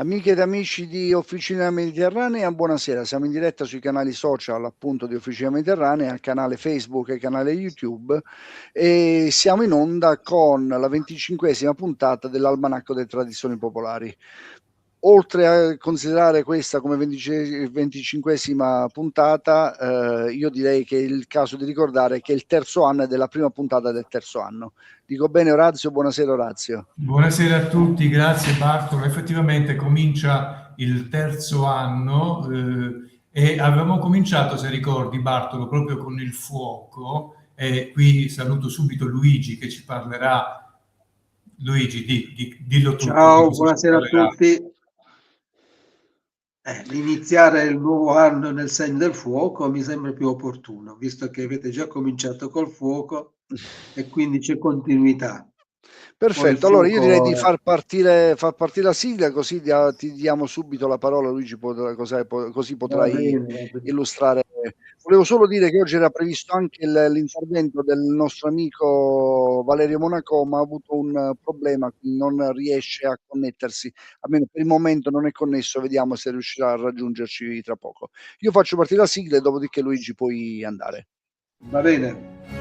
Amiche ed amici di Officina Mediterranea, buonasera. Siamo in diretta sui canali social appunto di Officina Mediterranea, canale Facebook e canale YouTube, e siamo in onda con la 25esima puntata dell'Almanacco delle Tradizioni Popolari. Oltre a considerare questa come 25esima puntata, io direi che è il caso di ricordare che il terzo anno è della prima puntata del terzo anno. Dico bene, Orazio? Buonasera, Orazio. Buonasera a tutti, grazie Bartolo. Effettivamente comincia il terzo anno e avevamo cominciato, se ricordi Bartolo, proprio con il fuoco, e qui saluto subito Luigi che ci parlerà. Luigi, dillo tutto, di Ciao, cosa ci buonasera a parlerà. tutti. L'iniziare il nuovo anno nel segno del fuoco mi sembra più opportuno, visto che avete già cominciato col fuoco e quindi c'è continuità. Poi il Perfetto, allora io direi di fuoco far partire la sigla, così ti diamo subito la parola, Luigi, così va potrai bene, va bene. illustrare. Volevo solo dire che oggi era previsto anche l'intervento del nostro amico Valerio Monaco, ma ha avuto un problema, quindi non riesce a connettersi, almeno per il momento non è connesso, vediamo se riuscirà a raggiungerci tra poco. Io faccio partire la sigla e dopodiché Luigi puoi andare. Va bene.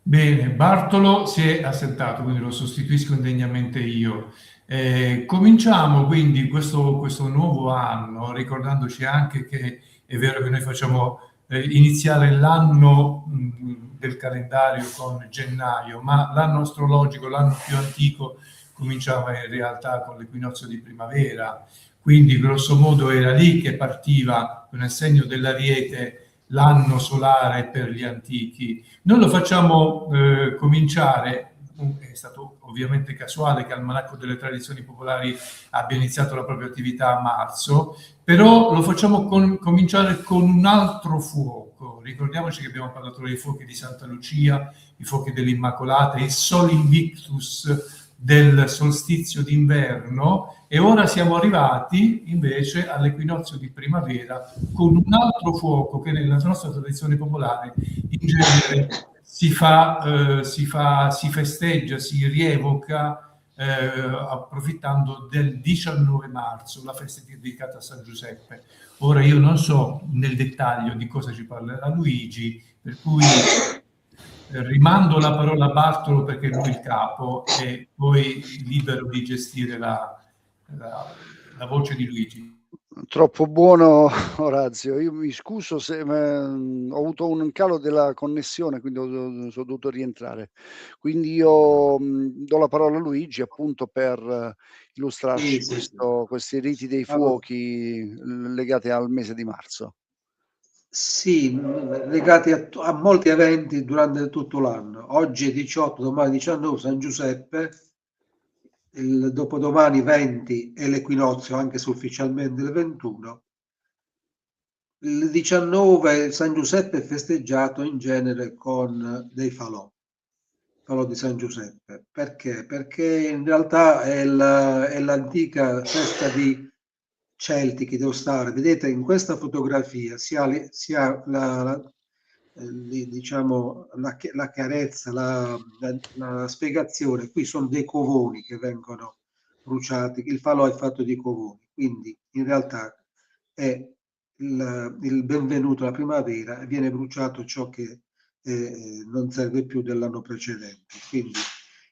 Bene, Bartolo si è assentato, quindi lo sostituisco indegnamente io. Cominciamo quindi questo nuovo anno ricordandoci anche che è vero che noi facciamo iniziare l'anno del calendario con gennaio, ma l'anno astrologico, l'anno più antico, cominciava in realtà con l'equinozio di primavera, quindi grosso modo era lì che partiva nel segno dell'Ariete l'anno solare per gli antichi. Noi lo facciamo cominciare, è stato ovviamente casuale che Almanacco delle Tradizioni Popolari abbia iniziato la propria attività a marzo, però lo facciamo cominciare con un altro fuoco. Ricordiamoci che abbiamo parlato dei fuochi di Santa Lucia, i fuochi dell'Immacolata, il Sol Invictus del solstizio d'inverno, e ora siamo arrivati invece all'equinozio di primavera con un altro fuoco che nella nostra tradizione popolare in genere si festeggia, si rievoca approfittando del 19 marzo, la festa dedicata a San Giuseppe. Ora io non so nel dettaglio di cosa ci parlerà Luigi, per cui rimando la parola a Bartolo perché è lui il capo e poi libero di gestire la voce di Luigi. Troppo buono Orazio, io mi scuso se ho avuto un calo della connessione, quindi sono dovuto rientrare. Quindi io do la parola a Luigi appunto per illustrarci Sì. questi riti dei Allora, fuochi legati al mese di marzo. sì, legati a molti eventi durante tutto l'anno. Oggi è 18, domani 19 San Giuseppe, il dopodomani 20 è l'equinozio, anche se ufficialmente il 21. Il 19 San Giuseppe è festeggiato in genere con dei falò di San Giuseppe. Perché? Perché in realtà è l'antica festa di celtichi devo stare. Vedete in questa fotografia sia diciamo la chiarezza, la spiegazione. Qui sono dei covoni che vengono bruciati, il falò è fatto di covoni, quindi in realtà è il benvenuto alla primavera e viene bruciato ciò che non serve più dell'anno precedente. Quindi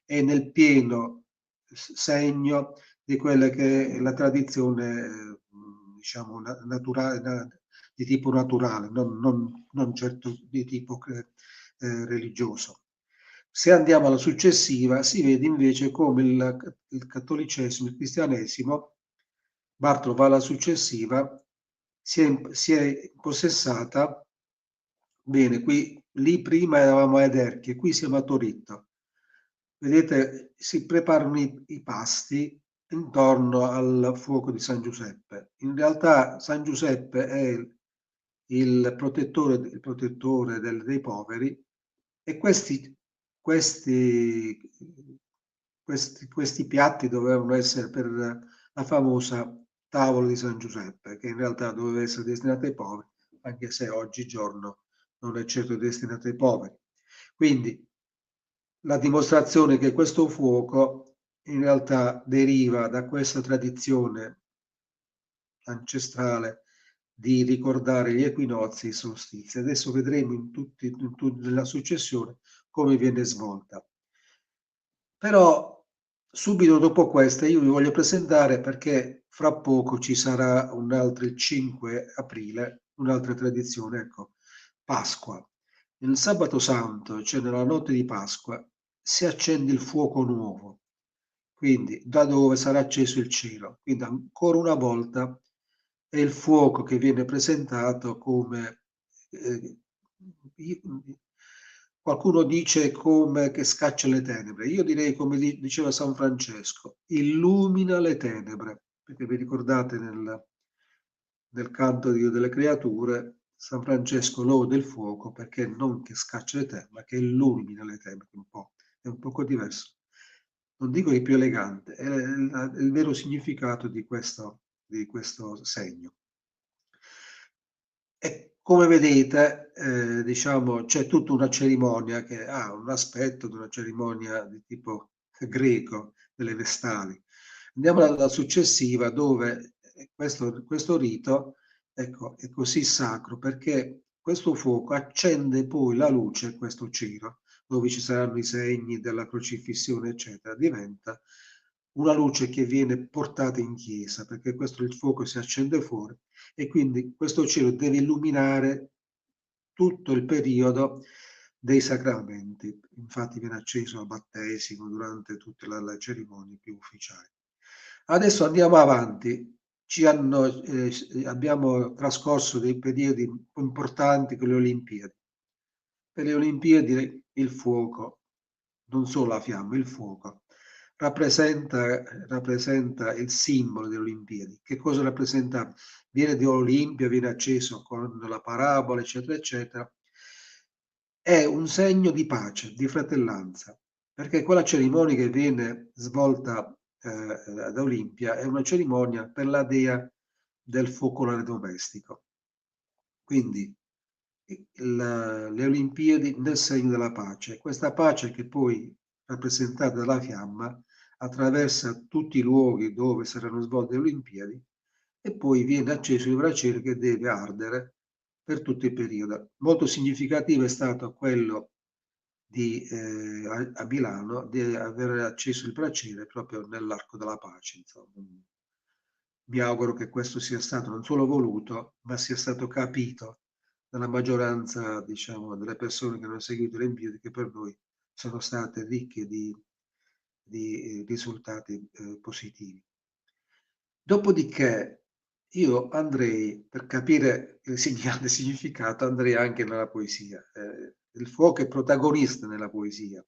è nel pieno segno di quella che è la tradizione, diciamo, naturale, di tipo naturale, non certo di tipo religioso. Se andiamo alla successiva, si vede invece come il cattolicesimo, il cristianesimo, Bartolo va alla successiva, si è impossessata, bene, lì prima eravamo ad Erchie, qui siamo a Toritto. Vedete, si preparano i pasti intorno al fuoco di San Giuseppe. In realtà San Giuseppe è il protettore dei poveri e questi piatti dovevano essere per la famosa tavola di San Giuseppe, che in realtà doveva essere destinata ai poveri, anche se oggigiorno non è certo destinata ai poveri. Quindi la dimostrazione che questo fuoco in realtà deriva da questa tradizione ancestrale di ricordare gli equinozi e i solstizi. Adesso vedremo nella successione come viene svolta. Però subito dopo questa io vi voglio presentare, perché fra poco ci sarà il 5 aprile, un'altra tradizione, ecco, Pasqua. Il sabato santo, cioè nella notte di Pasqua, si accende il fuoco nuovo, quindi da dove sarà acceso il cielo. Quindi ancora una volta è il fuoco che viene presentato come eh, qualcuno dice come che scaccia le tenebre. Io direi come diceva San Francesco, illumina le tenebre, perché vi ricordate nel canto Dio delle creature, San Francesco lode il fuoco perché non che scaccia le tenebre, ma che illumina le tenebre, è un poco diverso. Non dico che è più elegante, è il vero significato di questo segno. E come vedete, diciamo, c'è tutta una cerimonia che ha un aspetto di una cerimonia di tipo greco, delle vestali. Andiamo alla successiva, dove questo rito, ecco, è così sacro perché questo fuoco accende poi la luce, questo cero, dove ci saranno i segni della crocifissione, eccetera, diventa una luce che viene portata in chiesa, perché il fuoco si accende fuori e quindi questo cielo deve illuminare tutto il periodo dei sacramenti. Infatti viene acceso al battesimo durante tutte le cerimonie più ufficiali. Adesso andiamo avanti. Abbiamo trascorso dei periodi importanti con le Olimpiadi. Per le Olimpiadi il fuoco, non solo la fiamma, il fuoco, rappresenta il simbolo delle Olimpiadi. Che cosa rappresenta? Viene di Olimpia, viene acceso con la parabola, eccetera, eccetera. È un segno di pace, di fratellanza, perché quella cerimonia che viene svolta ad Olimpia è una cerimonia per la dea del focolare domestico. Quindi le Olimpiadi nel segno della pace. Questa pace che poi rappresentata dalla fiamma attraversa tutti i luoghi dove saranno svolte le Olimpiadi e poi viene acceso il braciere che deve ardere per tutto il periodo. Molto significativo è stato quello a Milano di aver acceso il braciere proprio nell'Arco della Pace, insomma. mi auguro che questo sia stato non solo voluto, ma sia stato capito dalla maggioranza, diciamo, delle persone che hanno seguito l'invio, che per noi sono state ricche di risultati positivi. Dopodiché io andrei, per capire il significato, andrei anche nella poesia. Il fuoco è protagonista nella poesia,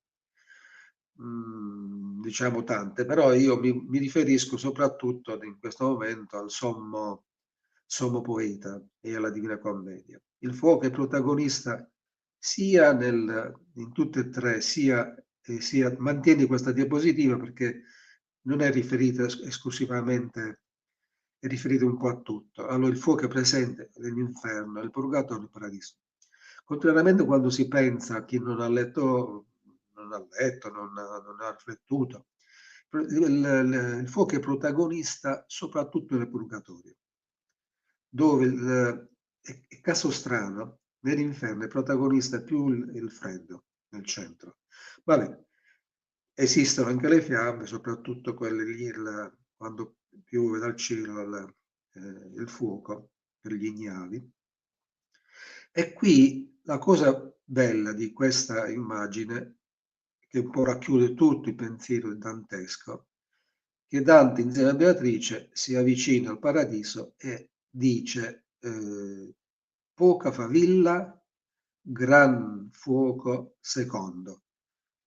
diciamo tante, però io mi riferisco soprattutto in questo momento al sommo poeta e alla Divina Commedia. Il fuoco è protagonista sia in tutte e tre, sia mantieni questa diapositiva perché non è riferita esclusivamente, è riferita un po' a tutto. Allora, il fuoco è presente nell'inferno, nel purgatorio e nel paradiso. Contrariamente quando si pensa a chi non ha letto, non ha riflettuto, il fuoco è protagonista soprattutto nel purgatorio, dove è caso strano, nell'inferno è protagonista più il freddo nel centro. Vabbè, esistono anche le fiamme, soprattutto quelle lì, quando piove dal cielo il fuoco per gli ignavi. E qui la cosa bella di questa immagine, che un po' racchiude tutto il pensiero dantesco, che Dante insieme a Beatrice si avvicina al paradiso e dice poca favilla, gran fuoco secondo.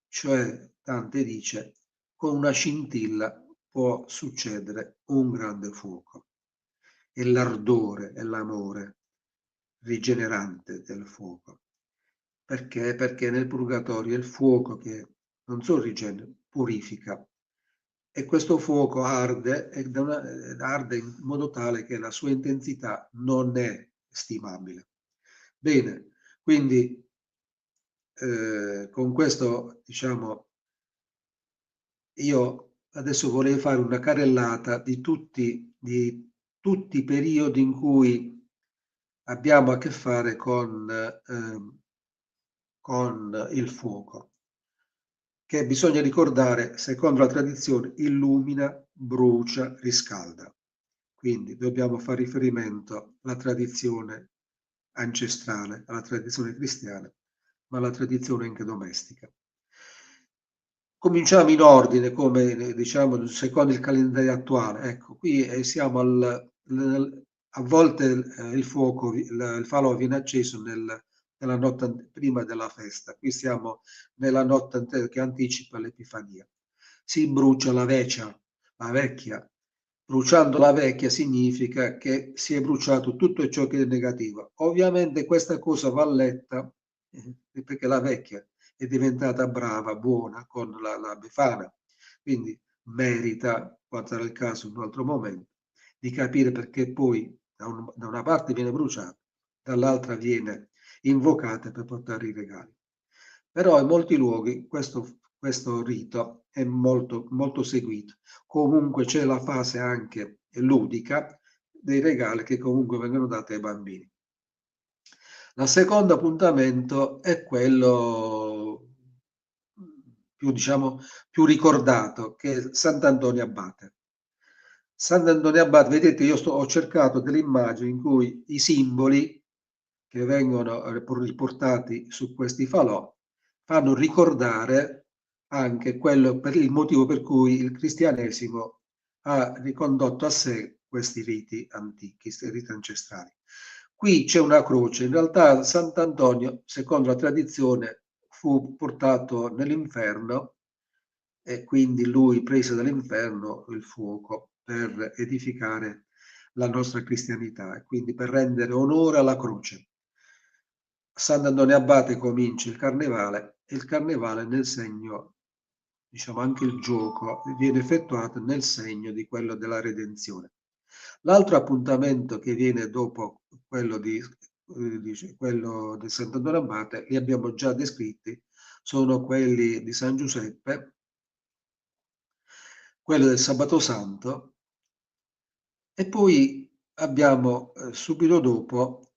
Cioè Dante dice con una scintilla può succedere un grande fuoco. È l'ardore e l'amore rigenerante del fuoco. Perché? Perché nel purgatorio è il fuoco che non solo rigenera, purifica. E questo fuoco arde, arde in modo tale che la sua intensità non è stimabile. Bene, quindi con questo, diciamo, io adesso vorrei fare una carrellata di tutti i periodi in cui abbiamo a che fare con il fuoco, che bisogna ricordare, secondo la tradizione, illumina, brucia, riscalda. Quindi dobbiamo fare riferimento alla tradizione ancestrale, alla tradizione cristiana, ma alla tradizione anche domestica. Cominciamo in ordine, come diciamo, secondo il calendario attuale. Ecco, qui siamo a volte il fuoco, il falò viene acceso nella notte prima della festa. Qui siamo nella notte che anticipa l'Epifania. Si brucia la vecchia. Bruciando la vecchia significa che si è bruciato tutto ciò che è negativo. Ovviamente questa cosa va letta perché la vecchia è diventata brava, buona con la Befana, quindi merita, quando sarà il caso in un altro momento, di capire perché poi da una parte viene bruciata, dall'altra viene invocata per portare i regali. Però in molti luoghi questo rito è molto, molto seguito. Comunque c'è la fase anche ludica dei regali che comunque vengono dati ai bambini. Il secondo appuntamento è quello più, diciamo, più ricordato, che è Sant'Antonio Abate. Sant'Antonio Abate, vedete, io ho cercato delle immagini in cui i simboli che vengono riportati su questi falò fanno ricordare anche quello per il motivo per cui il cristianesimo ha ricondotto a sé questi riti antichi, questi riti ancestrali. Qui c'è una croce, in realtà Sant'Antonio, secondo la tradizione, fu portato nell'inferno e quindi lui prese dall'inferno il fuoco per edificare la nostra cristianità e quindi per rendere onore alla croce. Sant'Antonio Abate comincia il carnevale e il carnevale nel segno, diciamo anche il gioco, viene effettuato nel segno di quello della redenzione. L'altro appuntamento che viene dopo quello di Sant'Antonio Abate, li abbiamo già descritti, sono quelli di San Giuseppe, quello del Sabato Santo e poi abbiamo subito dopo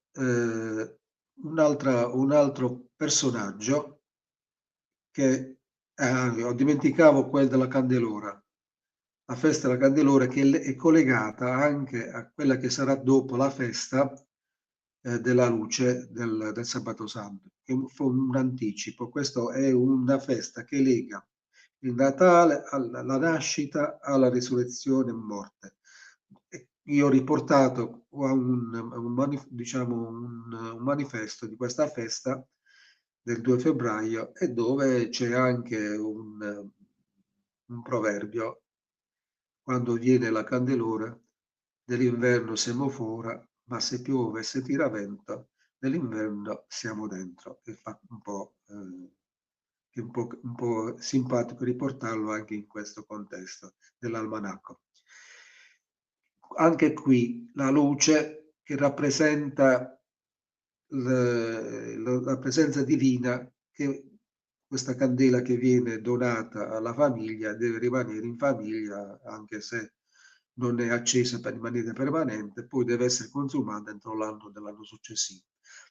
un altro personaggio che dimenticavo quello della Candelora. la festa della Candelora, che è collegata anche a quella che sarà dopo la festa della luce del Sabato Santo, che fu un anticipo. Questo è una festa che lega il Natale alla nascita, alla risurrezione e morte. Io ho riportato un manifesto di questa festa del 2 febbraio e dove c'è anche un proverbio: quando viene la Candelora, dell'inverno siamo fuori, ma se piove e se tira vento, nell'inverno siamo dentro. E fa un po', un po' simpatico riportarlo anche in questo contesto dell'almanacco. Anche qui la luce che rappresenta la presenza divina, che questa candela che viene donata alla famiglia deve rimanere in famiglia, anche se non è accesa per rimanere permanente, poi deve essere consumata entro l'anno dell'anno successivo.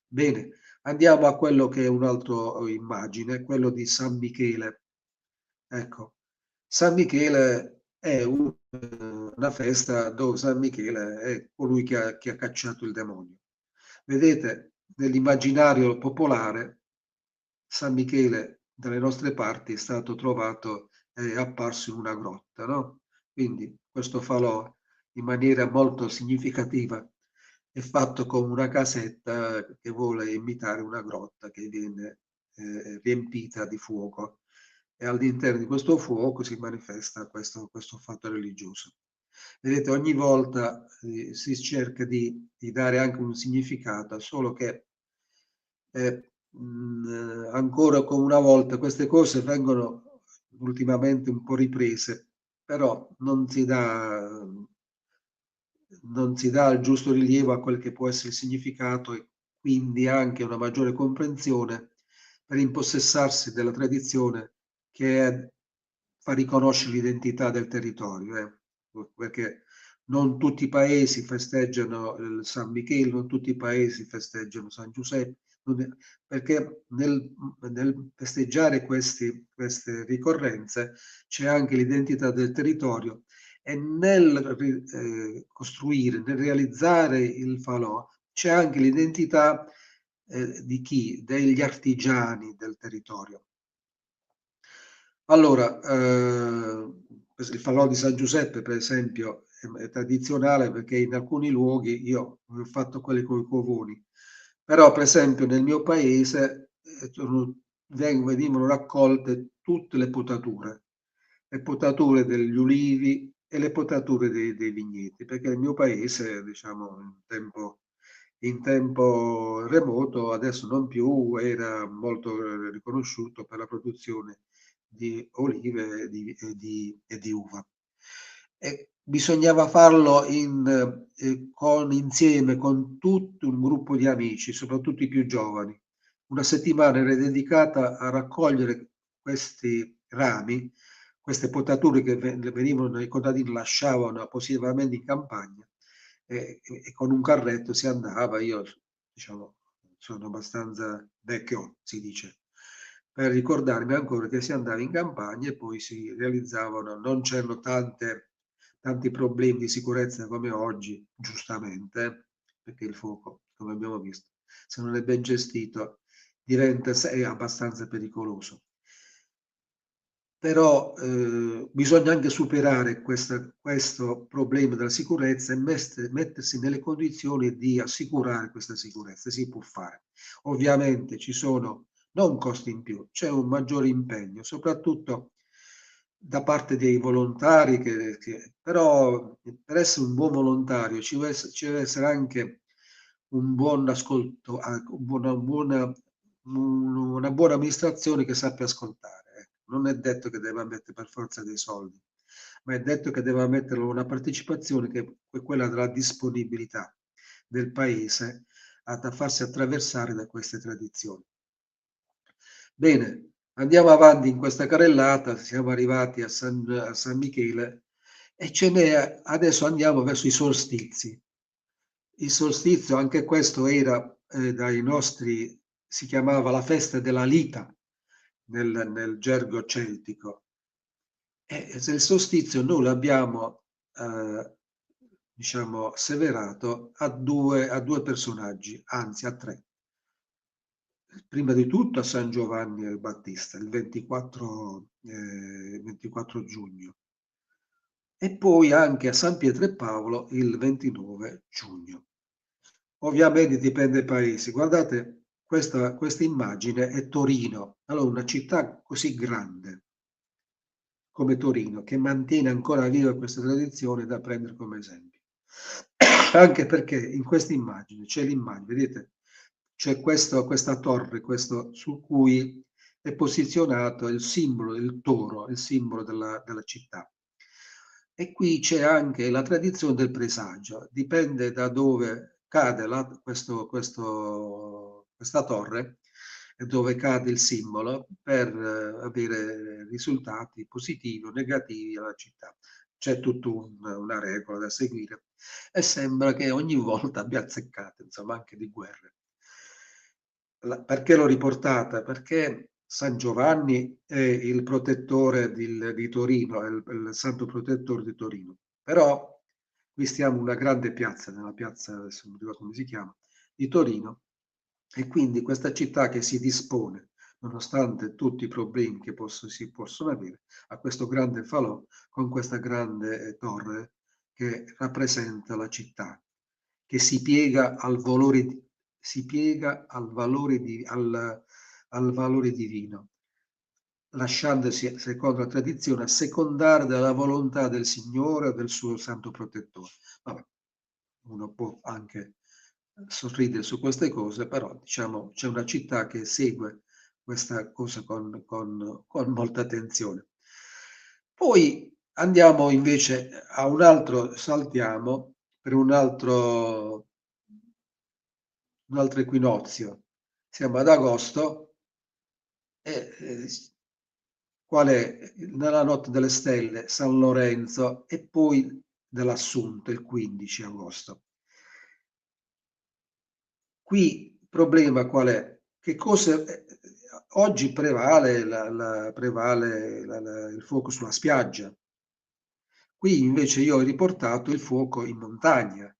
Bene, andiamo a quello che è un'altra immagine, quello di San Michele. Ecco, San Michele è una festa dove San Michele è colui che ha cacciato il demonio. Vedete, nell'immaginario popolare, San Michele dalle nostre parti è stato trovato, è apparso in una grotta, no? Quindi questo falò in maniera molto significativa è fatto con una casetta che vuole imitare una grotta che viene riempita di fuoco, e all'interno di questo fuoco si manifesta questo fatto religioso. Vedete, ogni volta si cerca di dare anche un significato, solo che ancora come una volta queste cose vengono ultimamente un po' riprese, però non si dà il giusto rilievo a quel che può essere il significato, e quindi anche una maggiore comprensione per impossessarsi della tradizione che fa riconoscere l'identità del territorio, perché non tutti i paesi festeggiano il San Michele, non tutti i paesi festeggiano San Giuseppe, perché nel festeggiare queste ricorrenze c'è anche l'identità del territorio, e nel costruire, nel realizzare il falò c'è anche l'identità di chi? Degli artigiani del territorio. Allora, il falò di San Giuseppe, per esempio, è tradizionale perché in alcuni luoghi, io ho fatto quelli con i covoni, però per esempio nel mio paese venivano raccolte tutte le potature degli ulivi e le potature dei vigneti, perché il mio paese, diciamo, in tempo remoto, adesso non più, era molto riconosciuto per la produzione di olive e di uva. E bisognava farlo insieme con tutto un gruppo di amici, soprattutto i più giovani. Una settimana era dedicata a raccogliere questi rami, queste potature che venivano, i contadini lasciavano appositamente in campagna, e con un carretto si andava. Io, diciamo, sono abbastanza vecchio, si dice, per ricordarmi ancora che si andava in campagna e poi si realizzavano, non c'erano tanti problemi di sicurezza come oggi, giustamente, perché il fuoco, come abbiamo visto, se non è ben gestito, è abbastanza pericoloso. Però bisogna anche superare questo problema della sicurezza e mettersi nelle condizioni di assicurare questa sicurezza. Si può fare. Ovviamente ci sono non costi in più, c'è un maggiore impegno, soprattutto da parte dei volontari, però per essere un buon volontario ci deve essere anche un buon ascolto, una buona amministrazione che sappia ascoltare. Non è detto che debba mettere per forza dei soldi, ma è detto che debba mettere una partecipazione che è quella della disponibilità del paese a farsi attraversare da queste tradizioni. Bene, andiamo avanti in questa carrellata, siamo arrivati a San Michele e adesso andiamo verso i solstizi. Il solstizio, anche questo era dai nostri, si chiamava la festa della Lita nel gergo celtico, Se il solstizio noi l'abbiamo diciamo asseverato a due personaggi, anzi a tre. Prima di tutto a San Giovanni il Battista, il 24 giugno, e poi anche a San Pietro e Paolo il 29 giugno. Ovviamente dipende dai paesi. Guardate, questa immagine è Torino. Allora, una città così grande come Torino, che mantiene ancora viva questa tradizione, da prendere come esempio. Anche perché in questa immagine c'è l'immagine, vedete, c'è questa torre, su cui è posizionato il simbolo del toro, il simbolo della città. E qui c'è anche la tradizione del presagio, dipende da dove cade questa torre e dove cade il simbolo per avere risultati positivi o negativi alla città. C'è tutta una regola da seguire e sembra che ogni volta abbia azzeccato, insomma, anche di guerre. Perché l'ho riportata? Perché San Giovanni è il protettore di Torino, è il santo protettore di Torino. Però qui stiamo in una grande piazza, nella piazza, adesso non ricordo come si chiama, di Torino, e quindi questa città che si dispone, nonostante tutti i problemi che si possono avere, a questo grande falò con questa grande torre che rappresenta la città, che si piega al valore divino, lasciandosi, secondo la tradizione, assecondare dalla volontà del Signore o del suo santo protettore. Vabbè, uno può anche sorridere su queste cose, però diciamo c'è una città che segue questa cosa con molta attenzione. Poi andiamo invece a un altro, saltiamo per un altro equinozio. Siamo ad agosto e qual è? Nella notte delle stelle, San Lorenzo, e poi dell'Assunto, il 15 agosto. Qui il problema qual è? Che cosa oggi prevale il fuoco sulla spiaggia. Qui invece io ho riportato il fuoco in montagna,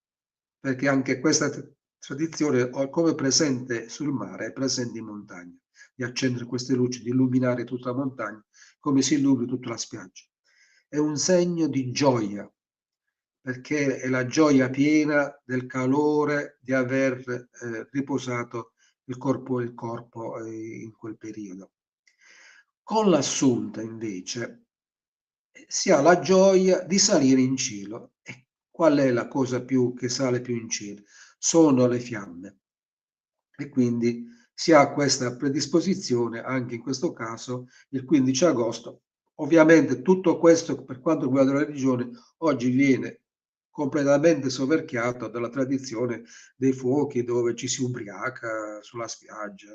perché anche questa tradizione, come presente sul mare, è presente in montagna, di accendere queste luci, di illuminare tutta la montagna, come si illumina tutta la spiaggia. È un segno di gioia, perché è la gioia piena del calore di aver riposato il corpo in quel periodo. Con l'Assunta invece si ha la gioia di salire in cielo. E qual è la cosa che sale più in cielo? Sono le fiamme. E quindi si ha questa predisposizione anche in questo caso il 15 agosto. Ovviamente tutto questo, per quanto riguarda la religione, oggi viene completamente soverchiato dalla tradizione dei fuochi, dove ci si ubriaca sulla spiaggia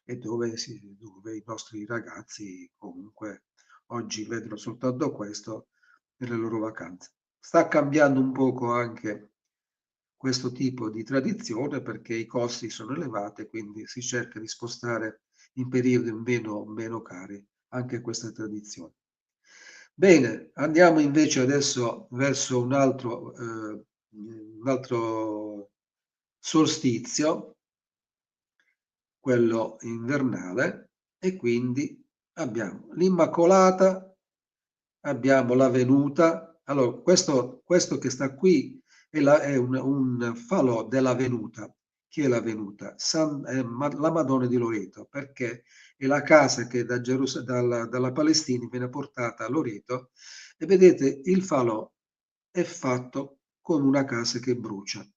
e dove i nostri ragazzi comunque oggi vedono soltanto questo nelle loro vacanze. Sta cambiando un poco anche questo tipo di tradizione perché i costi sono elevati, quindi si cerca di spostare in periodi meno cari anche questa tradizione. Bene, andiamo invece adesso verso un altro solstizio, quello invernale, e quindi abbiamo l'Immacolata, abbiamo la Venuta. Allora, questo che sta qui è un falò della Venuta. Chi è la Venuta? La Madonna di Loreto, perché è la casa che dalla Palestina viene portata a Loreto, e vedete il falò è fatto con una casa che brucia.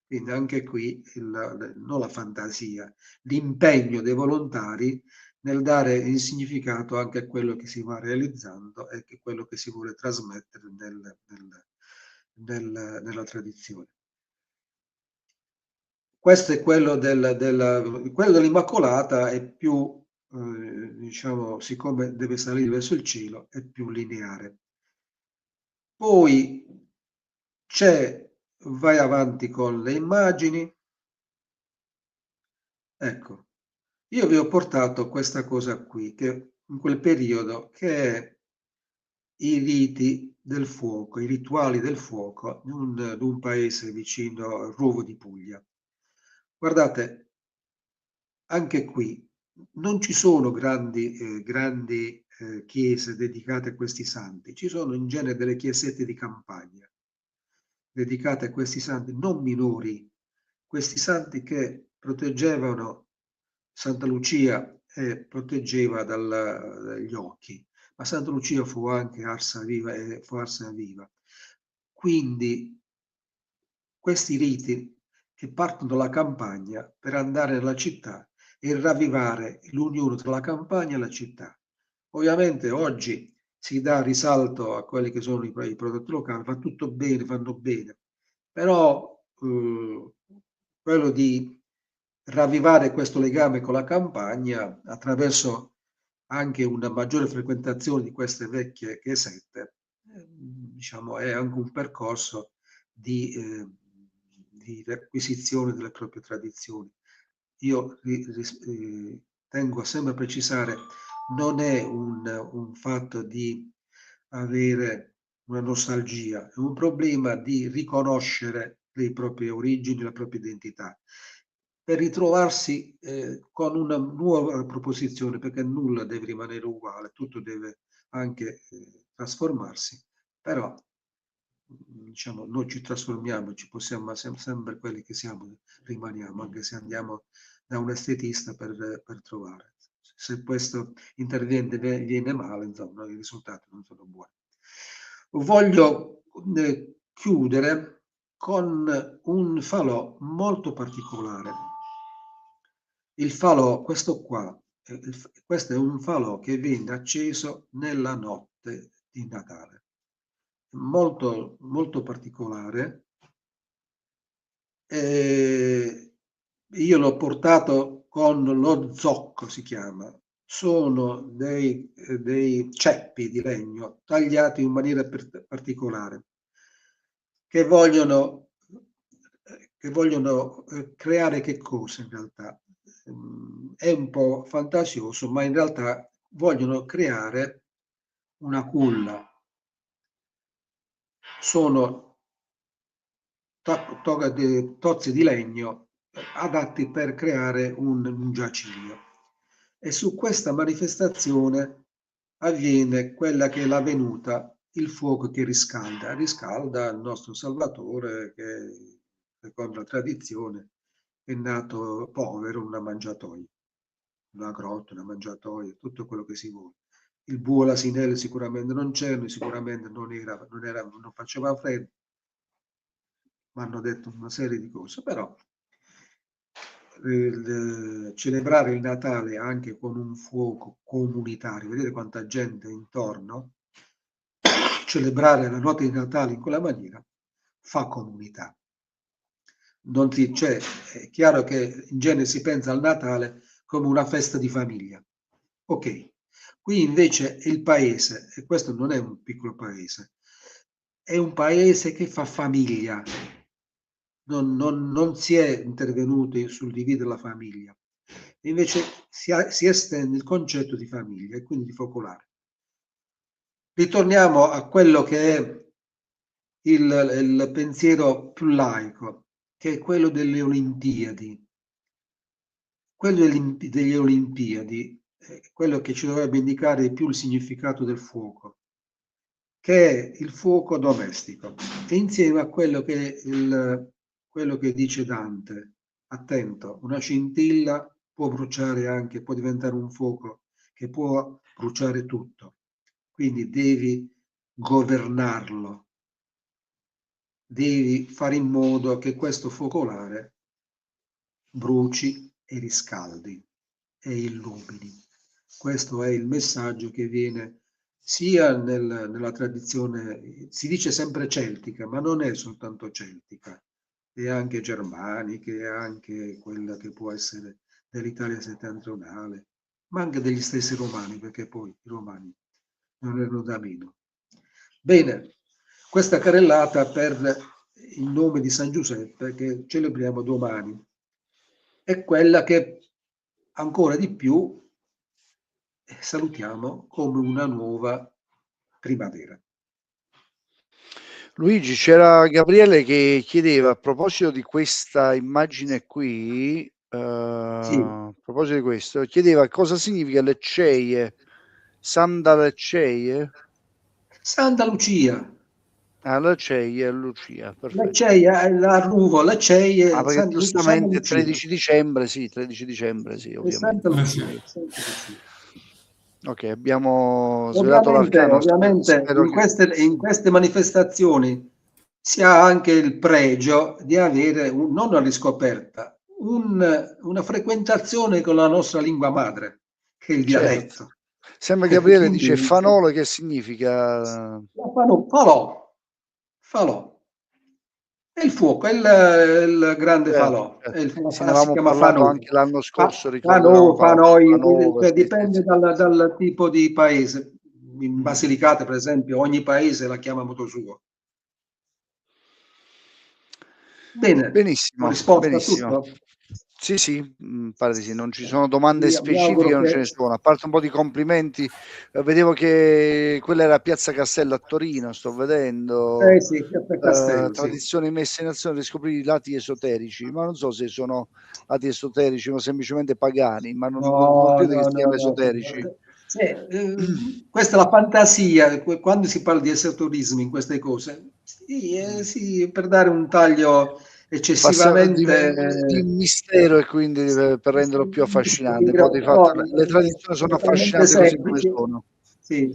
Quindi anche qui non la fantasia, l'impegno dei volontari nel dare il significato anche a quello che si va realizzando e che quello che si vuole trasmettere nella tradizione. Questo è quello dell'Immacolata, è più, diciamo, siccome deve salire verso il cielo, è più lineare. Poi vai avanti con le immagini. Ecco, io vi ho portato questa cosa qui, che in quel periodo, che è i riti del fuoco, i rituali del fuoco di un paese vicino a Ruvo di Puglia. Guardate, anche qui non ci sono grandi chiese dedicate a questi santi, ci sono in genere delle chiesette di campagna dedicate a questi santi non minori, questi santi che proteggevano Santa Lucia e proteggeva dagli occhi, ma Santa Lucia fu anche arsa viva e fu arsa viva. Quindi questi riti che partono dalla campagna per andare nella città e ravvivare l'unione tra la campagna e la città. Ovviamente oggi si dà risalto a quelli che sono i prodotti locali, va tutto bene, vanno bene, però quello di ravvivare questo legame con la campagna attraverso anche una maggiore frequentazione di queste vecchie chiesette, diciamo, è anche un percorso di riacquisizione delle proprie tradizioni. Io tengo sempre a precisare, non è un fatto di avere una nostalgia, è un problema di riconoscere le proprie origini, la propria identità, per ritrovarsi con una nuova proposizione, perché nulla deve rimanere uguale, tutto deve anche trasformarsi, però diciamo, noi ci trasformiamo, ci possiamo sempre quelli che siamo, rimaniamo, anche se andiamo da un estetista per trovare. Se questo intervento viene male, insomma, i risultati non sono buoni. Voglio chiudere con un falò molto particolare. Il falò, questo qua, questo è un falò che viene acceso nella notte di Natale. Molto, molto particolare. Io l'ho portato con lo zocco, si chiama. Sono dei ceppi di legno tagliati in maniera particolare che vogliono creare che cosa in realtà? È un po' fantasioso, ma in realtà vogliono creare una culla. Sono tozzi di legno adatti per creare un giaciglio. E su questa manifestazione avviene quella che è la venuta, il fuoco che riscalda il nostro Salvatore che, secondo la tradizione, è nato povero, una mangiatoia, una grotta, una mangiatoia, tutto quello che si vuole. Il bue e l'asinello sicuramente non c'erano, sicuramente non faceva freddo, mi hanno detto una serie di cose, però celebrare il Natale anche con un fuoco comunitario, vedete quanta gente intorno, celebrare la notte di Natale in quella maniera fa comunità. È chiaro che in genere si pensa al Natale come una festa di famiglia. Ok, qui invece è il paese, e questo non è un piccolo paese, è un paese che fa famiglia. Non si è intervenuti sul dividere la famiglia, invece si estende il concetto di famiglia e quindi di focolare. Ritorniamo a quello che è il pensiero più laico, che è quello delle Olimpiadi. Quello delle Olimpiadi è quello che ci dovrebbe indicare di più il significato del fuoco, che è il fuoco domestico, e insieme a quello che dice Dante, attento, una scintilla può bruciare anche, può diventare un fuoco che può bruciare tutto, quindi devi governarlo, devi fare in modo che questo focolare bruci e riscaldi e illumini. Questo è il messaggio che viene sia nella tradizione, si dice sempre celtica, ma non è soltanto celtica, è anche germanica, è anche quella che può essere dell'Italia settentrionale, ma anche degli stessi romani, perché poi i romani non erano da meno. Bene, questa carrellata per il nome di San Giuseppe che celebriamo domani è quella che ancora di più salutiamo come una nuova primavera. Luigi, c'era Gabriele che chiedeva a proposito di questa immagine qui, Sì. a proposito di questo, chiedeva cosa significa lecceie, Santa Lecceie? Santa Lucia. Ah, Lecceie e Lucia, perfetto. Lecceia, l'arruvo, Lecceie, Ah, perché Santa giustamente Lucia. 13 dicembre, sì, 13 dicembre, sì, E ovviamente. Santa Lucia. Santa Lucia. Ok, abbiamo svelato l'arcano. Ovviamente Spero in queste manifestazioni si ha anche il pregio di avere non una riscoperta, una frequentazione con la nostra lingua madre, che è il Certo. dialetto. Sembra Gabriele Quindi, dice fanolo, che significa? Falò. È il fuoco, è il grande falò. Certo. È Sì, ne si avevamo chiama parlato fanò. anche l'anno scorso, ricordo, Fanoi, fanolo, cioè sì, dipende sì. dal tipo di paese. In Basilicata, per esempio, ogni paese la chiama a modo suo. Bene, ho Benissimo, risposto benissimo. a tutto? Sì, pare di sì, non ci sono domande Mi specifiche, auguro non ce ne che... sono, a parte un po' di complimenti. Vedevo che quella era Piazza Castello a Torino, sto vedendo. Sì, Piazza Castello, sì. Tradizioni messe in azione per scoprire i lati esoterici, ma non so se sono lati esoterici o semplicemente pagani, ma non credo che siano esoterici. Sì, questa è la fantasia, quando si parla di esoterismo in queste cose, sì, per dare un taglio eccessivamente... di mistero e quindi per renderlo più affascinante. Poi di fatto le tradizioni sono totalmente affascinanti così come semplici. sono. Sì.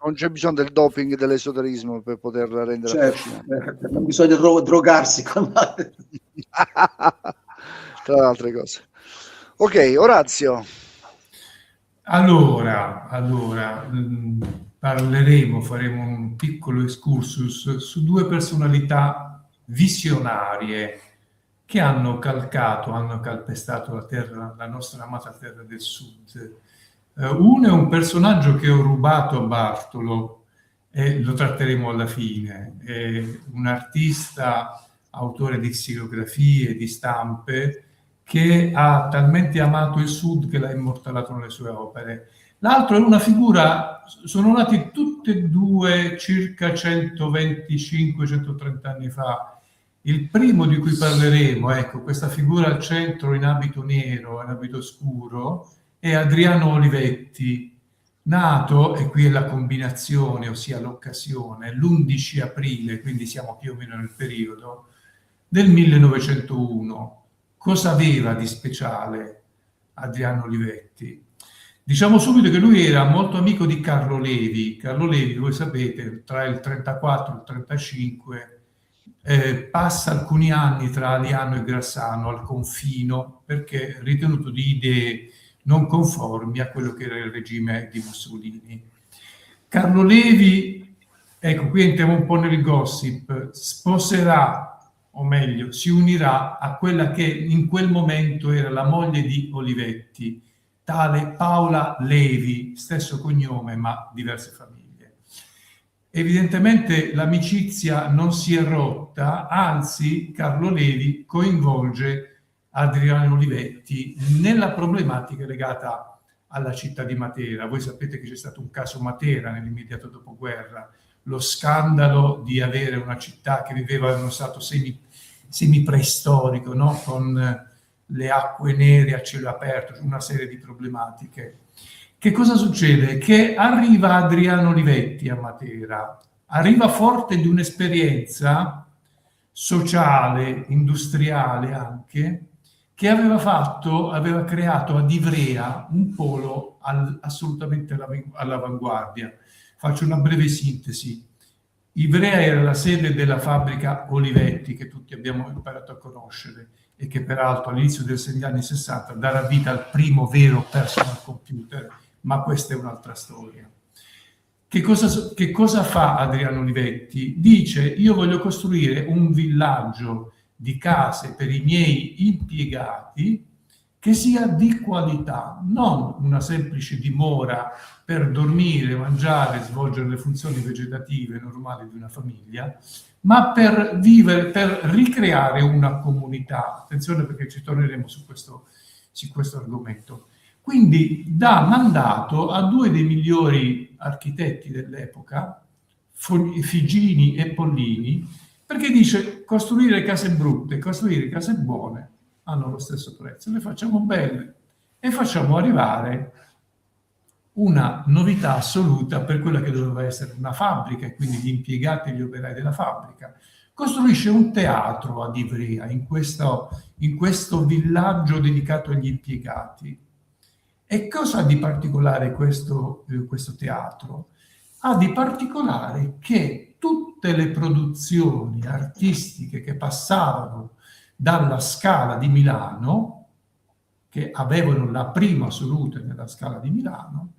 Non c'è bisogno del doping dell'esoterismo per poterla rendere affascinante. Non bisogna drogarsi con tra le altre cose. Ok, Orazio. Allora, faremo un piccolo excursus su due personalità visionarie che hanno calpestato la terra, la nostra amata terra del sud. Uno è un personaggio che ho rubato a Bartolo e lo tratteremo alla fine. È un artista, autore di xilografie, di stampe, che ha talmente amato il Sud che l'ha immortalato nelle sue opere. L'altro è una figura, sono nati tutti e due circa 125-130 anni fa. Il primo di cui parleremo, ecco, questa figura al centro in abito nero, in abito scuro, è Adriano Olivetti, nato, e qui è la combinazione, ossia l'occasione, l'11 aprile, quindi siamo più o meno nel periodo, del 1901. Cosa aveva di speciale Adriano Olivetti? Diciamo subito che lui era molto amico di Carlo Levi. Carlo Levi, voi sapete, tra il 34 e il 35 passa alcuni anni tra Aliano e Grassano al confino perché ritenuto di idee non conformi a quello che era il regime di Mussolini. Carlo Levi, ecco, qui entriamo un po' nel gossip, sposerà, o meglio, si unirà a quella che in quel momento era la moglie di Olivetti, tale Paola Levi, stesso cognome ma diverse famiglie. Evidentemente l'amicizia non si è rotta, anzi Carlo Levi coinvolge Adriano Olivetti nella problematica legata alla città di Matera. Voi sapete che c'è stato un caso Matera nell'immediato dopoguerra, lo scandalo di avere una città che viveva in uno stato semi-preistorico, no? Con le acque nere a cielo aperto, una serie di problematiche. Che cosa succede? Che arriva Adriano Olivetti a Matera, arriva forte di un'esperienza sociale, industriale anche, che aveva creato ad Ivrea un polo assolutamente all'avanguardia. Faccio una breve sintesi. Ivrea era la sede della fabbrica Olivetti, che tutti abbiamo imparato a conoscere, e che peraltro all'inizio degli anni 60 darà vita al primo vero personal computer, ma questa è un'altra storia. Che cosa fa Adriano Olivetti? Dice: io voglio costruire un villaggio di case per i miei impiegati che sia di qualità, non una semplice dimora per dormire, mangiare, svolgere le funzioni vegetative normali di una famiglia, ma per vivere, per ricreare una comunità. Attenzione, perché ci torneremo su questo argomento. Quindi dà mandato a due dei migliori architetti dell'epoca, Figini e Pollini, perché dice: costruire case brutte, costruire case buone hanno lo stesso prezzo, le facciamo belle e facciamo arrivare una novità assoluta per quella che doveva essere una fabbrica, e quindi gli impiegati e gli operai della fabbrica. Costruisce un teatro ad Ivrea, in questo villaggio dedicato agli impiegati. E cosa ha di particolare questo teatro? Ha di particolare che tutte le produzioni artistiche che passavano dalla Scala di Milano, che avevano la prima assoluta nella Scala di Milano,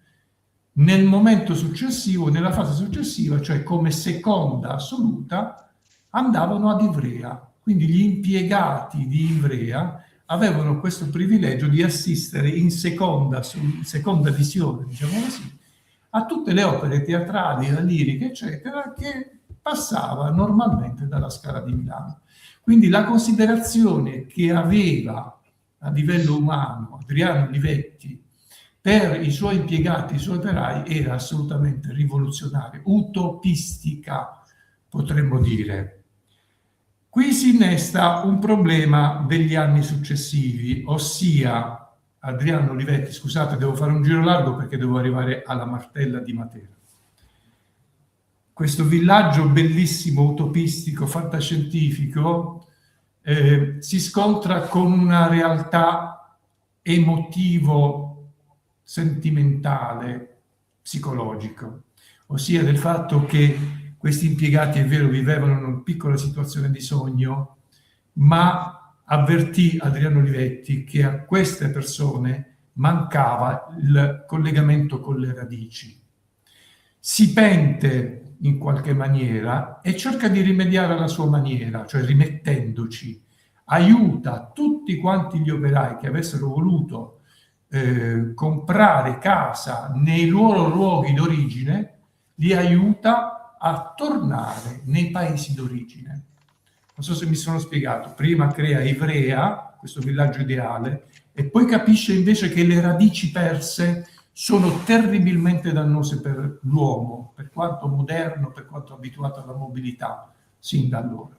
nel momento successivo, nella fase successiva, cioè come seconda assoluta, andavano ad Ivrea. Quindi gli impiegati di Ivrea avevano questo privilegio di assistere in seconda visione, diciamo così, a tutte le opere teatrali, la lirica, eccetera, che passava normalmente dalla Scala di Milano. Quindi la considerazione che aveva a livello umano Adriano Olivetti per i suoi impiegati, i suoi operai, era assolutamente rivoluzionaria, utopistica, potremmo dire. Qui si innesta un problema degli anni successivi, ossia Adriano Olivetti, scusate, devo fare un giro largo perché devo arrivare alla Martella di Matera. Questo villaggio bellissimo, utopistico, fantascientifico, si scontra con una realtà emotivo-sentimentale, psicologico, ossia del fatto che questi impiegati, è vero, vivevano in una piccola situazione di sogno, ma avvertì Adriano Olivetti che a queste persone mancava il collegamento con le radici. Si pente in qualche maniera e cerca di rimediare alla sua maniera, cioè rimettendoci. Aiuta tutti quanti gli operai che avessero voluto comprare casa nei loro luoghi d'origine, li aiuta a tornare nei paesi d'origine. Non so se mi sono spiegato. Prima crea Ivrea, questo villaggio ideale, e poi capisce invece che le radici perse sono terribilmente dannose per l'uomo, per quanto moderno, per quanto abituato alla mobilità, sin da allora.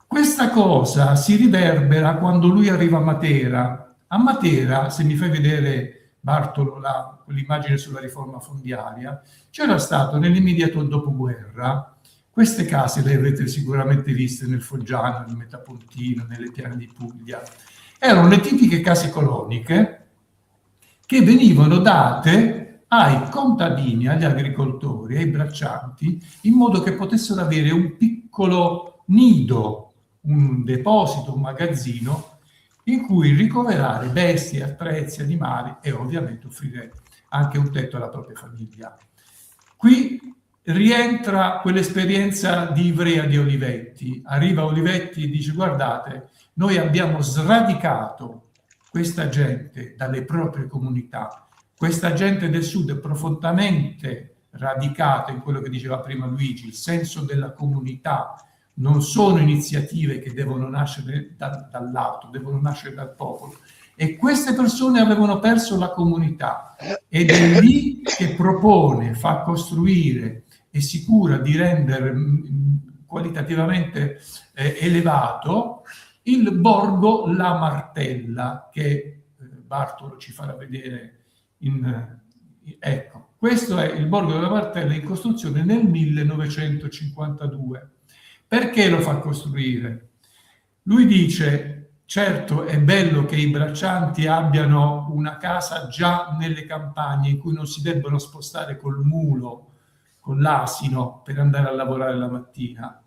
Questa cosa si riverbera quando lui arriva a Matera. A Matera, se mi fai vedere, Bartolo, quell'immagine sulla riforma fondiaria, c'era stato nell'immediato dopoguerra, queste case le avete sicuramente viste nel Foggiano, nel Metapontino, nelle Piane di Puglia, erano le tipiche case coloniche che venivano date ai contadini, agli agricoltori, ai braccianti, in modo che potessero avere un piccolo nido, un deposito, un magazzino, in cui ricoverare bestie, attrezzi, animali e ovviamente offrire anche un tetto alla propria famiglia. Qui rientra quell'esperienza di Ivrea di Olivetti. Arriva Olivetti e dice: guardate, noi abbiamo sradicato questa gente dalle proprie comunità. Questa gente del sud è profondamente radicata in quello che diceva prima Luigi, il senso della comunità. Non sono iniziative che devono nascere dall'alto, devono nascere dal popolo. E queste persone avevano perso la comunità, ed è lì che propone, fa costruire e si cura di rendere qualitativamente elevato il borgo La Martella, che Bartolo ci farà vedere. Ecco, questo è il borgo della Martella, in costruzione nel 1952. Perché lo fa costruire? Lui dice: certo, è bello che i braccianti abbiano una casa già nelle campagne, in cui non si debbono spostare col mulo, con l'asino, per andare a lavorare la mattina,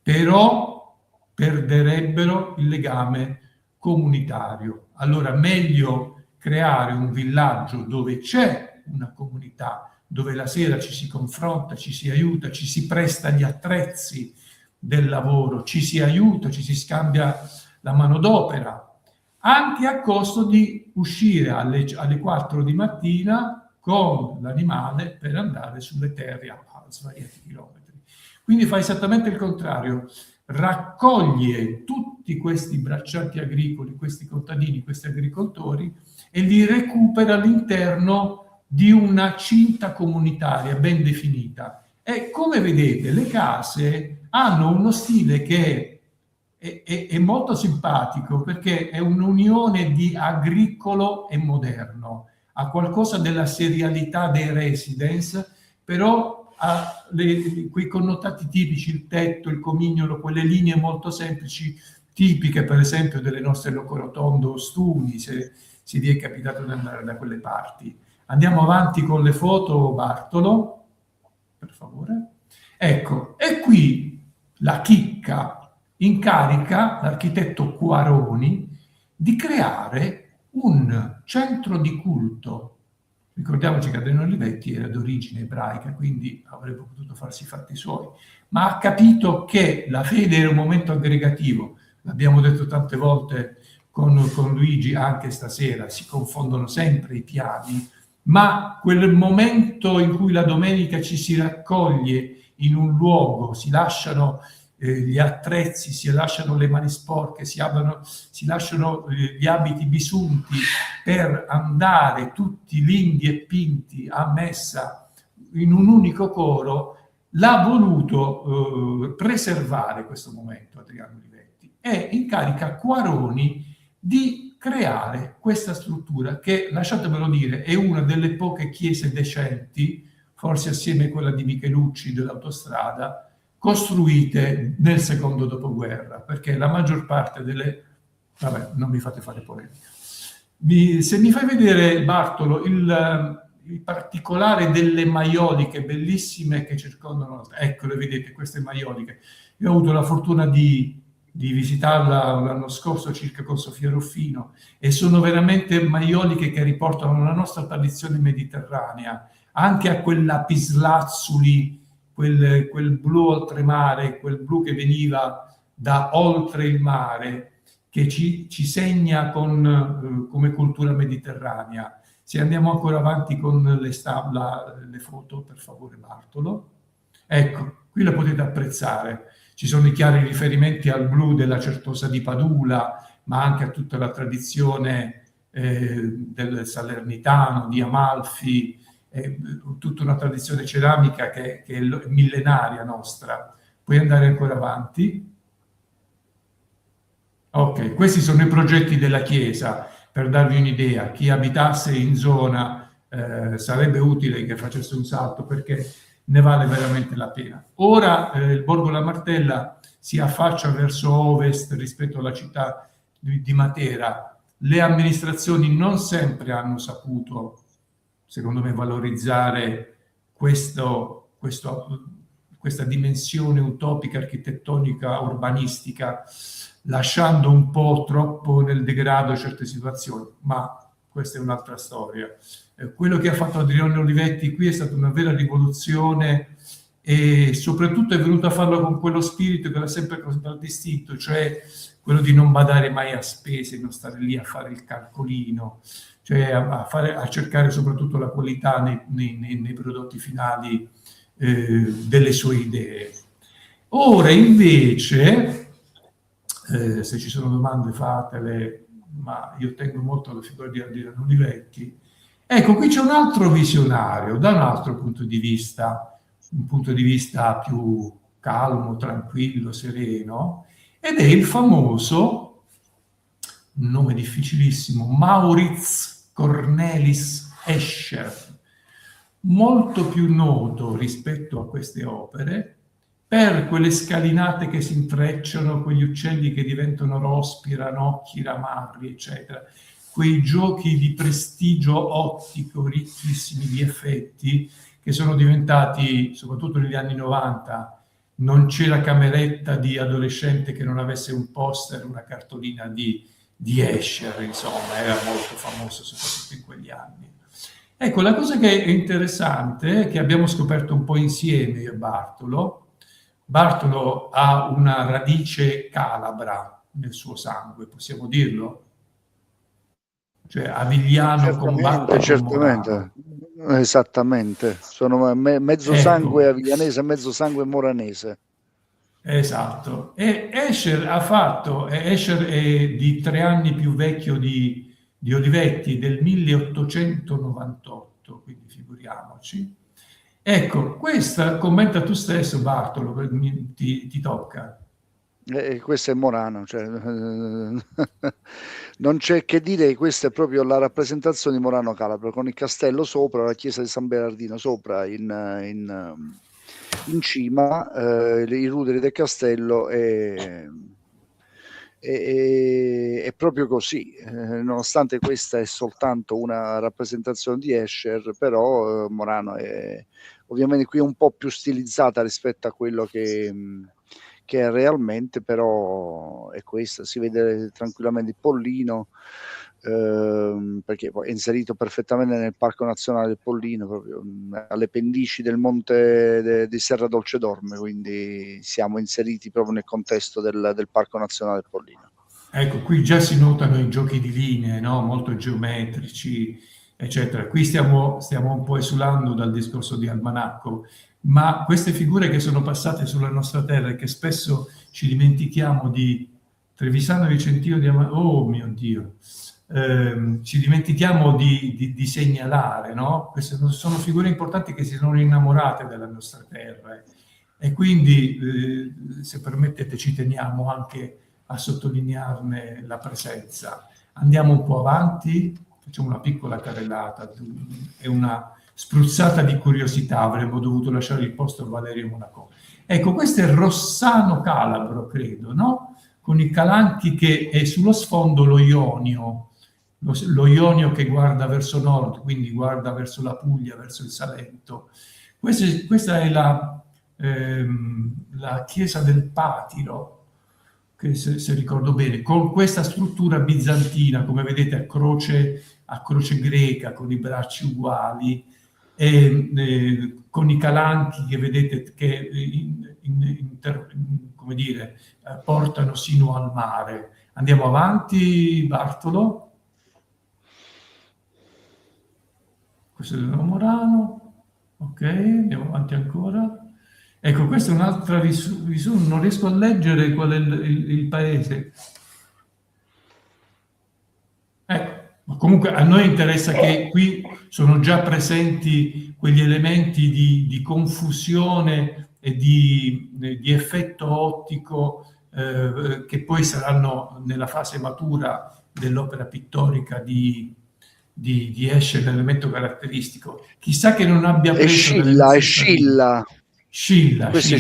però perderebbero il legame comunitario. Allora meglio creare un villaggio dove c'è una comunità, dove la sera ci si confronta, ci si aiuta, ci si presta gli attrezzi del lavoro, ci si aiuta, ci si scambia la manodopera, anche a costo di uscire alle 4 di mattina con l'animale per andare sulle terre a svariati chilometri. Quindi fa esattamente il contrario. raccoglie tutti questi braccianti agricoli, questi contadini, questi agricoltori e li recupera all'interno di una cinta comunitaria ben definita. E come vedete, le case hanno uno stile che è molto simpatico, perché è un'unione di agricolo e moderno, ha qualcosa della serialità dei residence, però ha quei connotati tipici, il tetto, il comignolo, quelle linee molto semplici, tipiche per esempio delle nostre Locorotondo Ostuni, se vi è capitato di andare da quelle parti. Andiamo avanti con le foto, Bartolo, per favore. Ecco, e qui la chicca: incarica l'architetto Quaroni di creare un centro di culto. Ricordiamoci che Adriano Olivetti era d'origine ebraica, quindi avrebbe potuto farsi i fatti suoi, ma ha capito che la fede era un momento aggregativo. L'abbiamo detto tante volte con Luigi, anche stasera, si confondono sempre i piani, ma quel momento in cui la domenica ci si raccoglie in un luogo, si lasciano gli attrezzi, si lasciano le mani sporche, si lasciano gli abiti bisunti per andare tutti linghi e pinti a messa in un unico coro, l'ha voluto preservare questo momento Adriano Olivetti e incarica Quaroni di creare questa struttura che, lasciatemelo dire, è una delle poche chiese decenti, forse assieme a quella di Michelucci dell'autostrada, costruite nel secondo dopoguerra, perché la maggior parte delle... Vabbè, non mi fate fare polemica. Se mi fai vedere, Bartolo, il particolare delle maioliche bellissime che circondano... Ecco, le vedete, queste maioliche. Io ho avuto la fortuna di visitarla l'anno scorso circa con Sofia Ruffino, e sono veramente maioliche che riportano la nostra tradizione mediterranea, anche a quel lapislazzuli, quel blu oltremare, quel blu che veniva da oltre il mare, che ci segna come cultura mediterranea. Se andiamo ancora avanti con le foto, per favore, Bartolo. Ecco, qui la potete apprezzare. Ci sono i chiari riferimenti al blu della Certosa di Padula, ma anche a tutta la tradizione del Salernitano, di Amalfi, tutta una tradizione ceramica che è millenaria nostra. Puoi andare ancora avanti? Ok, questi sono i progetti della Chiesa, per darvi un'idea. Chi abitasse in zona sarebbe utile che facesse un salto, perché ne vale veramente la pena. Ora il Borgo La Martella si affaccia verso ovest rispetto alla città di Matera. Le amministrazioni non sempre hanno saputo, secondo me, valorizzare questa dimensione utopica, architettonica, urbanistica, lasciando un po' troppo nel degrado certe situazioni, ma questa è un'altra storia. Quello che ha fatto Adriano Olivetti qui è stata una vera rivoluzione, e soprattutto è venuto a farlo con quello spirito che l'ha sempre contraddistinto, cioè quello di non badare mai a spese, non stare lì a fare il calcolino, cioè a cercare soprattutto la qualità nei prodotti finali delle sue idee. Ora invece, se ci sono domande fatele, ma io tengo molto alla figura di Adriano Olivetti. Ecco, qui c'è un altro visionario, da un altro punto di vista, un punto di vista più calmo, tranquillo, sereno, ed è il famoso, un nome difficilissimo, Maurits Cornelis Escher, molto più noto rispetto a queste opere per quelle scalinate che si intrecciano, quegli uccelli che diventano rospi, ranocchi, ramarri, eccetera, quei giochi di prestigio ottico ricchissimi di effetti che sono diventati, soprattutto negli anni 90, non c'era cameretta di adolescente che non avesse un poster, una cartolina di Escher, insomma, era molto famoso soprattutto in quegli anni. Ecco, la cosa che è interessante, che abbiamo scoperto un po' insieme io e Bartolo ha una radice calabra nel suo sangue, possiamo dirlo? Cioè Avigliano combatte certamente. Esattamente, sono mezzo sangue aviglianese, mezzo sangue moranese. Esatto. E Escher Escher è di 3 anni più vecchio di Olivetti, del 1898, quindi figuriamoci. Ecco, questa commenta tu stesso, Bartolo, ti tocca. Questo è Morano, cioè, non c'è che dire, questa è proprio la rappresentazione di Morano Calabro, con il castello sopra, la chiesa di San Bernardino sopra in cima, i ruderi del castello è proprio così, nonostante questa è soltanto una rappresentazione di Escher, però Morano è ovviamente qui un po' più stilizzata rispetto a quello che è realmente, però è questa, si vede tranquillamente il Pollino, perché poi è inserito perfettamente nel Parco Nazionale del Pollino, proprio alle pendici del monte di Serra Dolcedorme, quindi siamo inseriti proprio nel contesto del Parco Nazionale del Pollino. Ecco, qui già si notano i giochi di linee, no? Molto geometrici, eccetera. Qui stiamo un po' esulando dal discorso di Almanacco, ma queste figure che sono passate sulla nostra terra e che spesso ci dimentichiamo di Trevisano Vicentino di oh mio Dio, ci dimentichiamo di segnalare, no? Queste sono figure importanti che si sono innamorate della nostra terra e quindi, se permettete, ci teniamo anche a sottolinearne la presenza. Andiamo un po' avanti, facciamo una piccola carrellata e una spruzzata di curiosità. Avremmo dovuto lasciare il posto a Valerio Monaco. Ecco, questo è Rossano Calabro, credo, no? Con i Calanchi che è sullo sfondo lo Ionio che guarda verso nord, quindi guarda verso la Puglia, verso il Salento. Questa è la chiesa del Patiro, che se ricordo bene, con questa struttura bizantina, come vedete a croce greca, con i bracci uguali, con i Calanchi che vedete che come dire, portano sino al mare. Andiamo avanti, Bartolo. Questo è il Morano. Ok, andiamo avanti ancora. Ecco, questa è un'altra visione, non riesco a leggere qual è il paese. Ecco, ma comunque a noi interessa che qui sono già presenti quegli elementi di confusione e di effetto ottico che poi saranno nella fase matura dell'opera pittorica di Escher, l'elemento caratteristico. Chissà che non abbia preso... Scilla. Questo è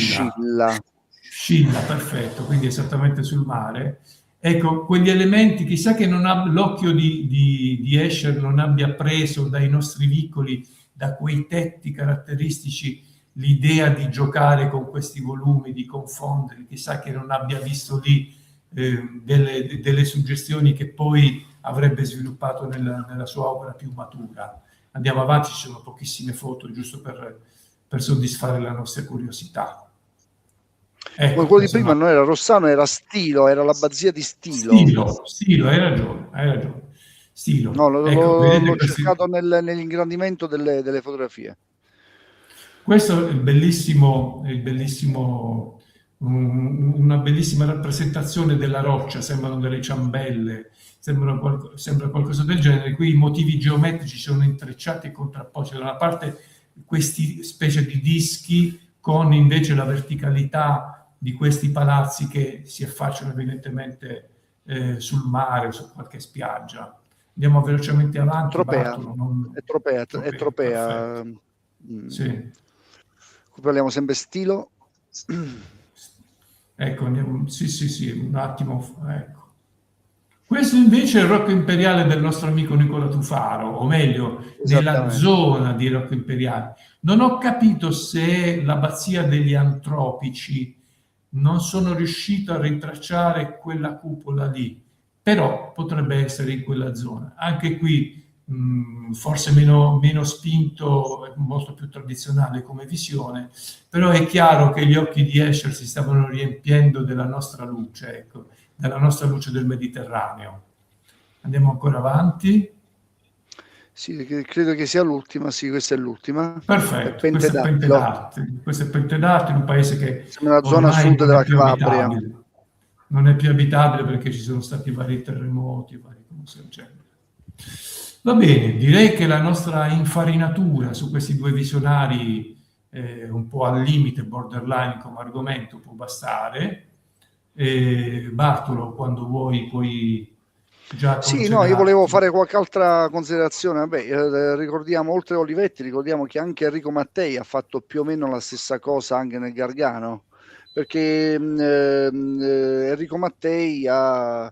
Scilla, perfetto, quindi esattamente sul mare. Ecco, quegli elementi, chissà che l'occhio di Escher non abbia preso dai nostri vicoli, da quei tetti caratteristici, l'idea di giocare con questi volumi, di confonderli, chissà che non abbia visto lì delle suggestioni che poi avrebbe sviluppato nella sua opera più matura. Andiamo avanti, ci sono pochissime foto, giusto per soddisfare la nostra curiosità. Ecco, quello di prima non era Rossano, era Stilo, era l'abbazia di Stilo. Stilo, hai ragione. Stilo. No, l'ho cercato nell'ingrandimento delle fotografie. Questo è una bellissima rappresentazione della roccia, sembrano delle ciambelle, sembra qualcosa del genere. Qui i motivi geometrici sono intrecciati e contrapposti. Da una parte questi specie di dischi con invece la verticalità di questi palazzi che si affacciano evidentemente sul mare, su qualche spiaggia. Andiamo velocemente avanti. Tropea. Bartolo, È Tropea. Sì. Qui parliamo sempre Stilo. Ecco, andiamo, sì, un attimo. Ecco. Questo invece è il Rocco Imperiale del nostro amico Nicola Tufaro, o meglio, nella zona di Rocco Imperiale. Non ho capito se l'abbazia degli Antropici, non sono riuscito a rintracciare quella cupola lì, però potrebbe essere in quella zona. Anche qui forse meno spinto, molto più tradizionale come visione, però è chiaro che gli occhi di Escher si stavano riempiendo della nostra luce, ecco, della nostra luce del Mediterraneo. Andiamo ancora avanti. Sì, credo che sia l'ultima, sì, questa è l'ultima. Perfetto, È Pentedattilo. Questo è Pentedattilo, un paese che sembra una zona ormai sud non è della più Calabria. abitabile. Non è più abitabile perché ci sono stati vari terremoti, vari cose del genere. Va bene, direi che la nostra infarinatura su questi due visionari un po' al limite, borderline come argomento, può bastare. Bartolo, quando vuoi puoi già Sì, no, io volevo concedarti. fare qualche altra considerazione. Vabbè, ricordiamo, oltre a Olivetti, ricordiamo che anche Enrico Mattei ha fatto più o meno la stessa cosa anche nel Gargano, perché Enrico Mattei ha,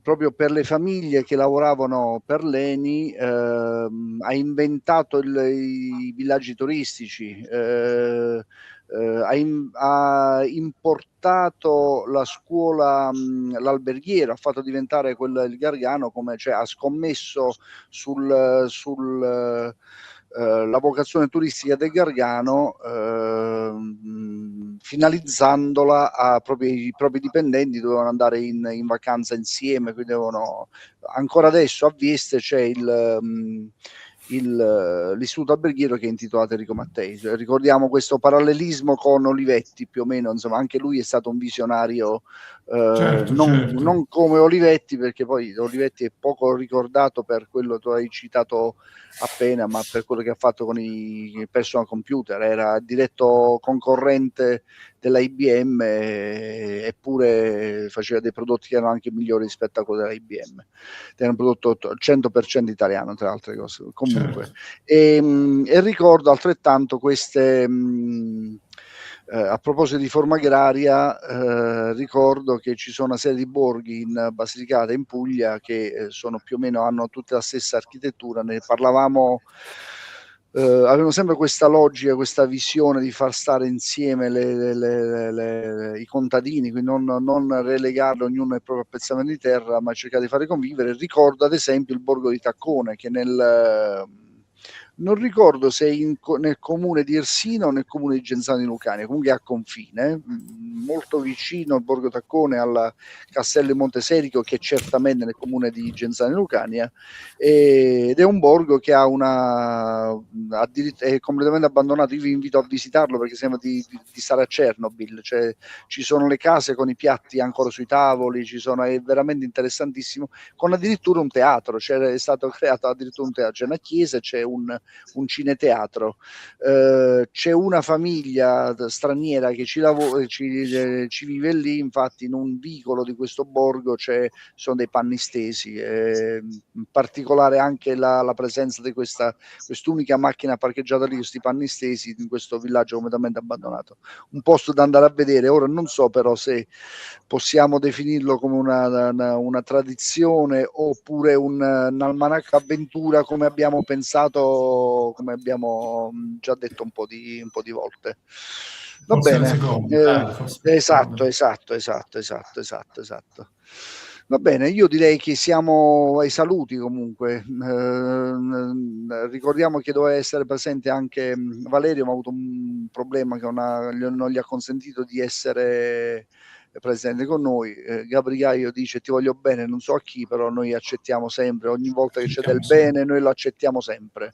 proprio per le famiglie che lavoravano per l'ENI, ha inventato i villaggi turistici, ha importato la scuola, l'alberghiero, ha fatto diventare il Gargano come, cioè, ha scommesso sul la vocazione turistica del Gargano, finalizzandola a i propri dipendenti dovevano andare in vacanza insieme, quindi ancora adesso a Vieste c'è l'istituto alberghiero che è intitolato Enrico Mattei. Ricordiamo questo parallelismo con Olivetti, più o meno, insomma, anche lui è stato un visionario, Certo. non come Olivetti, perché poi Olivetti è poco ricordato per quello che tu hai citato appena, ma per quello che ha fatto con i personal computer. Era diretto concorrente della IBM, eppure faceva dei prodotti che erano anche migliori rispetto a quelli della IBM. Era un prodotto 100% italiano, tra altre cose. Comunque, certo. E ricordo altrettanto queste, a proposito di forma agraria, ricordo che ci sono una serie di borghi in Basilicata, in Puglia, che sono più o meno, hanno tutta la stessa architettura. Ne parlavamo, avevano sempre questa logica, questa visione di far stare insieme i contadini, quindi non relegare ognuno nel proprio appezzamento di terra, ma cercare di fare convivere. Ricordo ad esempio il borgo di Taccone, che non ricordo se nel comune di Ersino o nel comune di Genzano di Lucania, comunque a confine, molto vicino al borgo Taccone, al castello di Monteserico, che è certamente nel comune di Genzano di Lucania, ed è un borgo che ha è completamente abbandonato. Io vi invito a visitarlo perché sembra di stare a Chernobyl, cioè ci sono le case con i piatti ancora sui tavoli, è veramente interessantissimo, con addirittura un teatro, è stato creato addirittura un teatro, c'è una chiesa, c'è un cineteatro, c'è una famiglia straniera che ci vive lì, infatti in un vicolo di questo borgo sono dei panni stesi, in particolare anche la presenza di quest'unica macchina parcheggiata lì, questi panni stesi, in questo villaggio completamente abbandonato. Un posto da andare a vedere. Ora non so però se possiamo definirlo come una tradizione oppure un almanacco avventura, come abbiamo pensato, come abbiamo già detto un po' di volte. Va Forse bene. la seconda, forse Esatto. Va bene, io direi che siamo ai saluti comunque. Ricordiamo che doveva essere presente anche Valerio, ma ha avuto un problema che non gli ha consentito di essere presente con noi. Gabriaio dice: ti voglio bene, non so a chi, però noi accettiamo sempre, ogni volta che c'è del bene noi lo accettiamo sempre.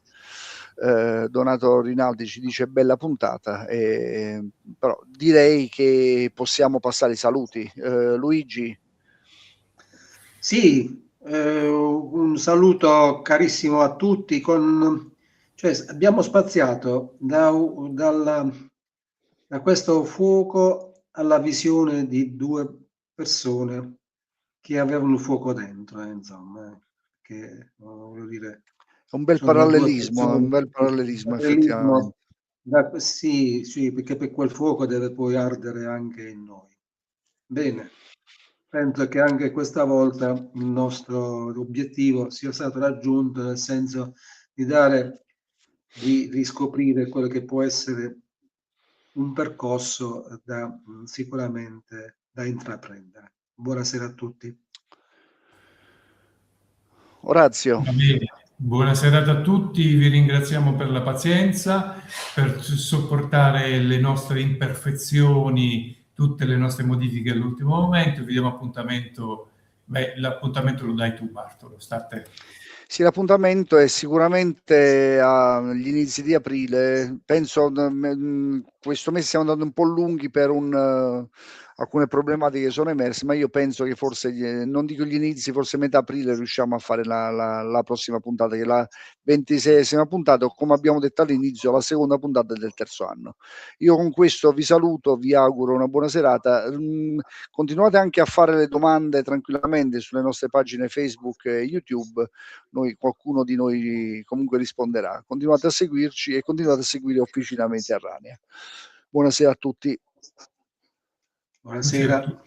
Donato Rinaldi ci dice: bella puntata, però direi che possiamo passare i saluti. Luigi? Sì, un saluto carissimo a tutti. Abbiamo spaziato da questo fuoco alla visione di due persone che avevano il fuoco dentro, insomma, che voglio dire, Un bel sono due parallelismo, persone, effettivamente. sì, perché per quel fuoco deve poi ardere anche in noi. Bene. Penso che anche questa volta il nostro obiettivo sia stato raggiunto, nel senso di riscoprire quello che può essere un percorso sicuramente da intraprendere. Buonasera a tutti. Orazio. Va bene. Buona serata a tutti, vi ringraziamo per la pazienza, per sopportare le nostre imperfezioni, tutte le nostre modifiche all'ultimo momento. Vi diamo appuntamento. L'appuntamento lo dai tu, Bartolo, sta a te. Sì, l'appuntamento è sicuramente agli inizi di aprile. Penso questo mese stiamo andando un po' lunghi per alcune problematiche che sono emerse, ma io penso che forse, non dico gli inizi, forse metà aprile riusciamo a fare la prossima puntata, che è la 26esima puntata, o come abbiamo detto all'inizio, la seconda puntata del terzo anno. Io con questo vi saluto, vi auguro una buona serata. Continuate anche a fare le domande tranquillamente sulle nostre pagine Facebook e YouTube. Qualcuno di noi comunque risponderà. Continuate a seguirci e continuate a seguire Officina Mediterranea. Buonasera a tutti. Buonasera.